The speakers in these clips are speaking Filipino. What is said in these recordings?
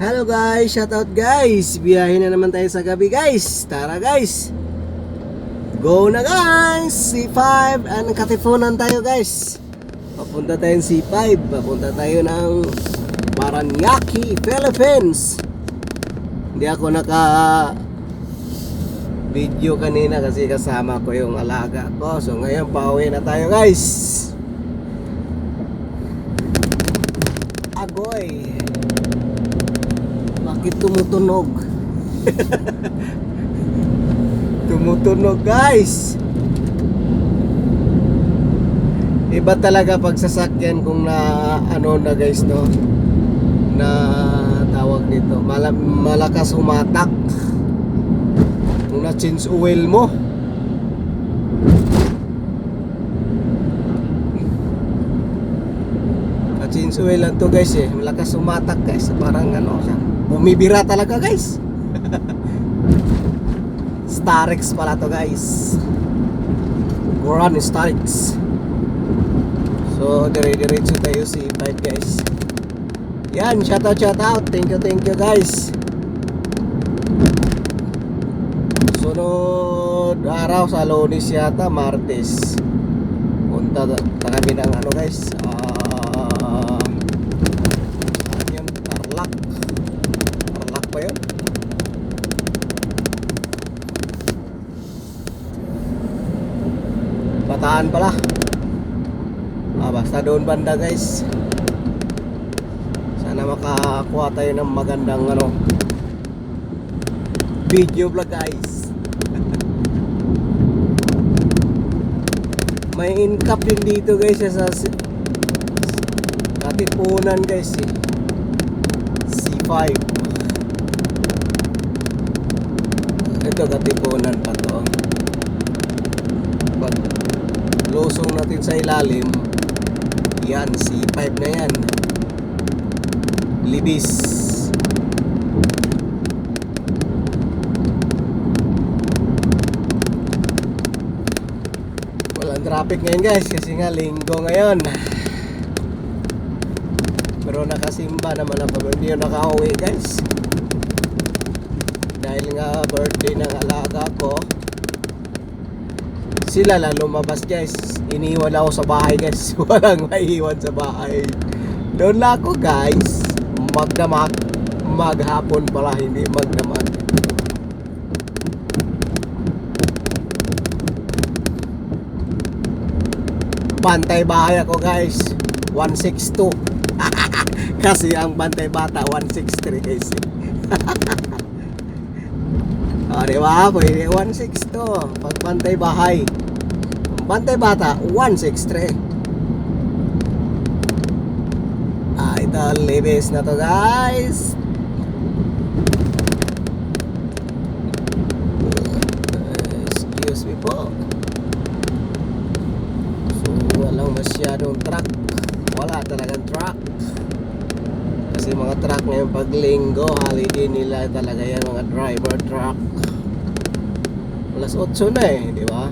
Hello guys, shout out guys. Biyahe na naman tayo sa gabi guys. Tara guys. Go na guys. C5 and Katipunan tayo guys. Papunta tayong C5. Papunta tayo ng Paranaque, Philippines. Hindi ako naka video kanina kasi kasama ko yung alaga ko. So ngayon pauwi na tayo guys. Agoy. Bakit tumutunog? Tumutunog guys. Iba talaga pagsasakyan kung na ano na guys no, na tawag nito malakas humatak kung na change oil mo. Na change oil lang to guys eh, malakas humatak guys, parang ano siya, bumibira talaga guys. Starex pala to guys, Goran Starex. So dire-diretso tayo C5 guys. Yan, shout out, thank you guys. Sunod araw sa Lunes yata, Martes, punta kami ng ano guys, yun, Tarlac pa yun. Bataan pala. Basta doon banda guys. Sana makakuha tayo ng magandang ano, video vlog guys. May incap din dito guys sa Katipunan guys eh. C5. Ito Katipunan pa to. Pag lusong natin sa ilalim, yan, C5 na yan. Libis. Walang traffic ngayon guys kasi nga linggo ngayon. Pero nakasimba naman ako, hindi yung nakauwi guys. Dahil nga birthday ng alaga ko, sila lang lumabas guys. Iniwan ako sa bahay guys. Walang maiiwan sa bahay. Doon lang ako guys, magdamag. Maghapon pala, hindi magdamag. Bantay bahay ako guys, 162. Kasi ang bantay bata 163 guys. O diba, pwede 162 pag bantay bahay. Bantay bata 163. Ito libis na to guys. Excuse me po. So walang masyadong truck. Wala talagang truck. Kasi mga truck ngayon pag linggo, holiday nila talaga yan, mga driver truck. Alas 8 na eh, di ba?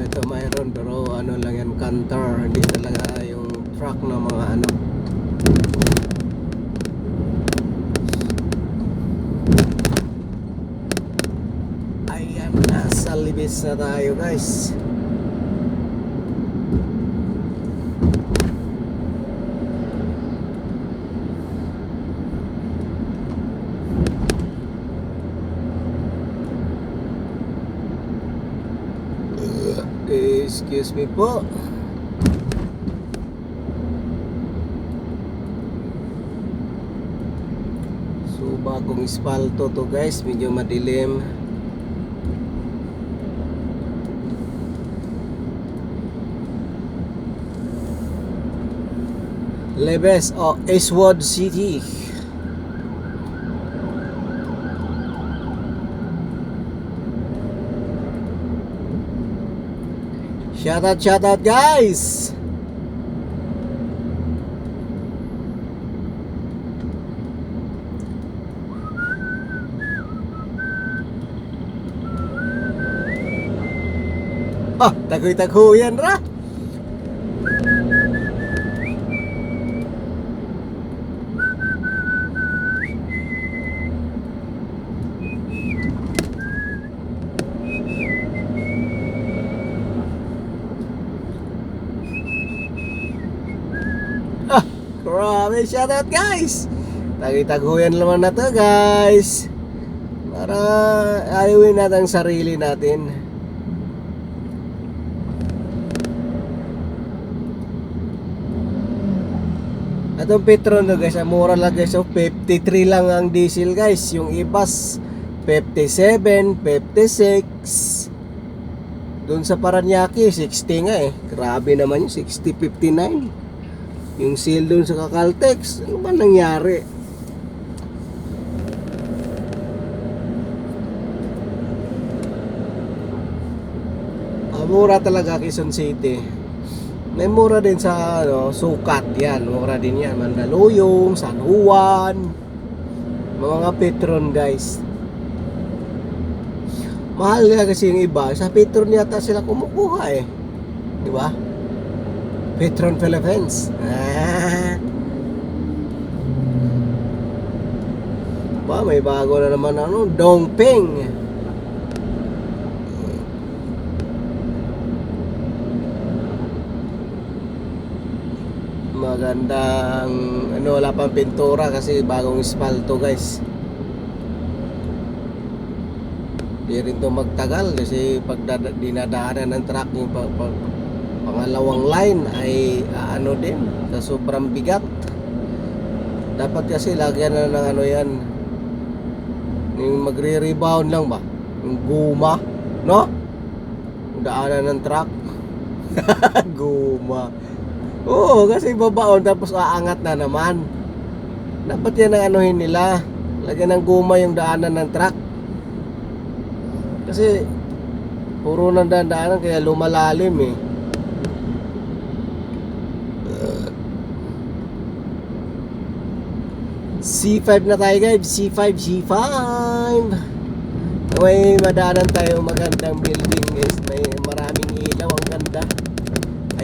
Ito mayroon pero ano lang yan, canter, hindi talaga yung truck na mga ano. Ayan, nasa libis na tayo guys. Excuse me po. So bagong ispalto to guys, medyo madilim. Lebes o Eastwood City. Shout out guys. Tagoy-tagoyan ra. Grabe, shoutout guys. Tagoy-tagoyan naman na to guys. Para ayuin natin ang sarili natin. Atong Petron no guys, mura lang guys. So 53 lang ang diesel guys. Yung ibas 57, 56. Doon sa Paranaque 60 nga eh. Grabe naman yung 60, 59. Yung sale doon sa Caltex, ano ba nangyari? Mura talaga Quezon City. May mura din sa Sukat yan. Mura din yan. Mandaluyong, San Juan. Mga Petron guys. Mahal nga kasi yung iba. Sa Petron yata sila kumukuha eh. Di ba? Petron Philippines. May bago na naman Dongpeng. Magandang wala pang pintura kasi bagong espalto guys. Di rin to magtagal kasi pag dinadaanan ng truck yung pangalawang line ay din sa sobrang bigat. Dapat kasi lagyan na ng yan yung magre-rebound lang ba yung guma no daanan ng truck. Guma. Oo, kasi babaon tapos aangat na naman. Dapat yan ang nila. Lagyan ng guma yung daanan ng truck. Kasi puro nang daanan kaya lumalalim eh. C5 na tayo guys. C5. May madaanan tayo magandang building guys. May maraming ilaw, ang ganda.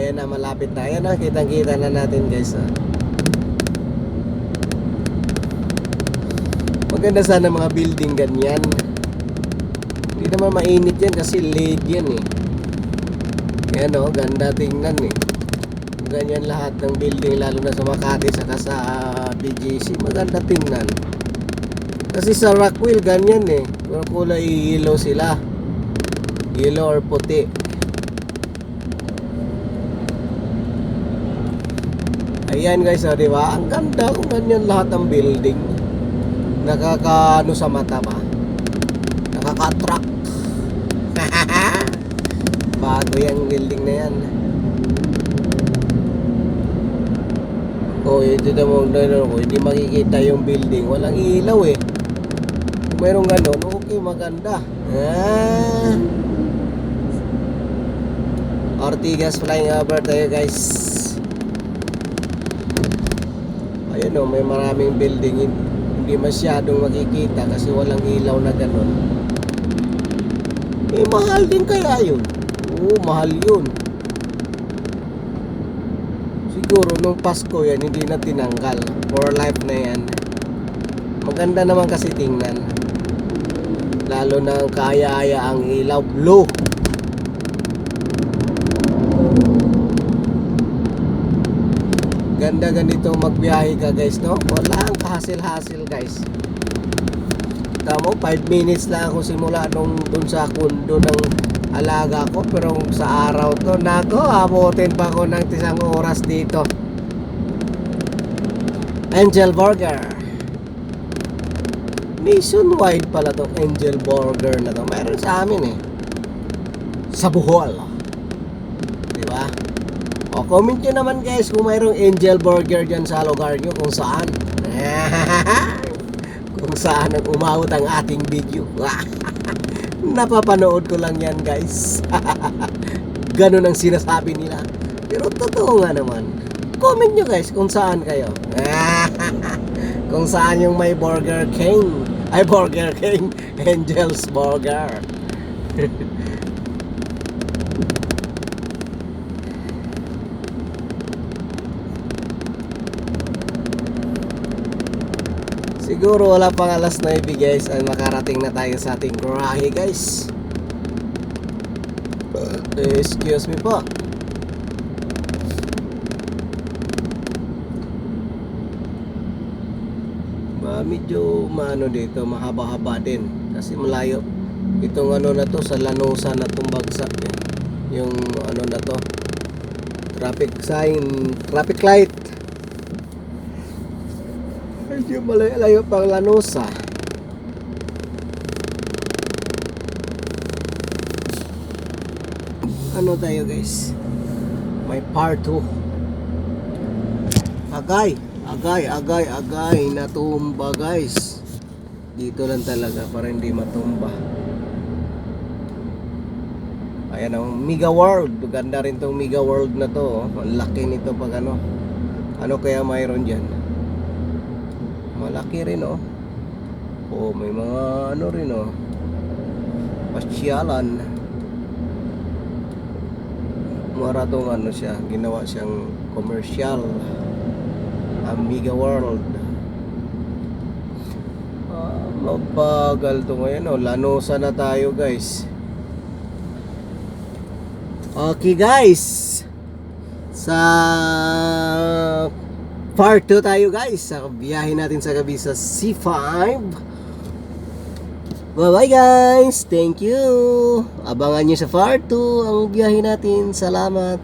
Ayan na, malapit na. Ayan na, kitang-kita na natin guys. Maganda sana mga building ganyan. Hindi naman mainit yan kasi LED yan eh. Ayan o, ganda tingnan eh. Ganyan lahat ng building, lalo na sa Makati saka sa BGC. Maganda tingnan. Kasi sa Rockwell ganyan eh. Kulay yellow sila. Yellow or puti. Ayan guys, di ba? Ang ganda kung ganyan lahat ng building. Nakakaano sa mata ba? Nakaka-attract. Bago yung building na yan. Ito naman hindi makikita yung building. Walang ilaw eh. Kung mayroong ganon, okay, maganda. Ortigas flying over tayo guys. Ayan o, may maraming building. Hindi masyadong makikita kasi walang ilaw na ganon. Mahal din kaya yun. Oo, mahal yun. Siguro nung Pasko yan hindi na tinanggal. For life na yan. Maganda naman kasi tingnan. Lalo na kaya-aya ang ilaw blue. Ganda ganito magbiyahe ka guys, no? Walang hassle-hassle guys. Tamo 5 minutes lang ako simula dun sa kundo ng alaga ko, pero sa araw to nako, abutin pa ako ng 1 oras dito. Angel Burger. Nationwide pala to Angel Burger na to. Mayroon sa amin eh. Sa Bohol. Di ba? O, comment nyo naman guys kung mayroong Angel Burger dyan sa lugar nyo, kung saan. Kung saan ang umawot ang ating video. Napapanood ko lang yan guys. Ganun ang sinasabi nila. Pero totoo nga naman. Comment nyo guys kung saan kayo. Kung saan yung may Burger King. Ay, Burger King. Angel's Burger. Siguro wala pang alas 9 guys ay makarating na tayo sa ating garahe guys. Excuse me po. Medyo maano dito, mahaba-haba din kasi malayo. Itong ano na to, sa Lanosa na itong bagsak eh. Yung ano na to, traffic sign, traffic light. Medyo malayo pang Lanosa. Ano tayo guys, may part 2. Agay, natumba guys. Dito lang talaga para hindi matumba. Ayan ang Mega World. Ganda rin tong Mega World na to. Ang laki nito pag ano. Ano kaya mayroon dyan? Malaki rin oh. Oh, may mga ano rin oh. Pasyalan. Maratong ano siya, ginawa siyang commercial. Mega World. Mabagal to ngayon oh. Lanosa na tayo guys. Okay guys, sa part 2 tayo guys sa biyahe natin sa gabi sa C5. Bye bye guys, thank you. Abangan nyo sa part 2 ang biyahe natin. Salamat.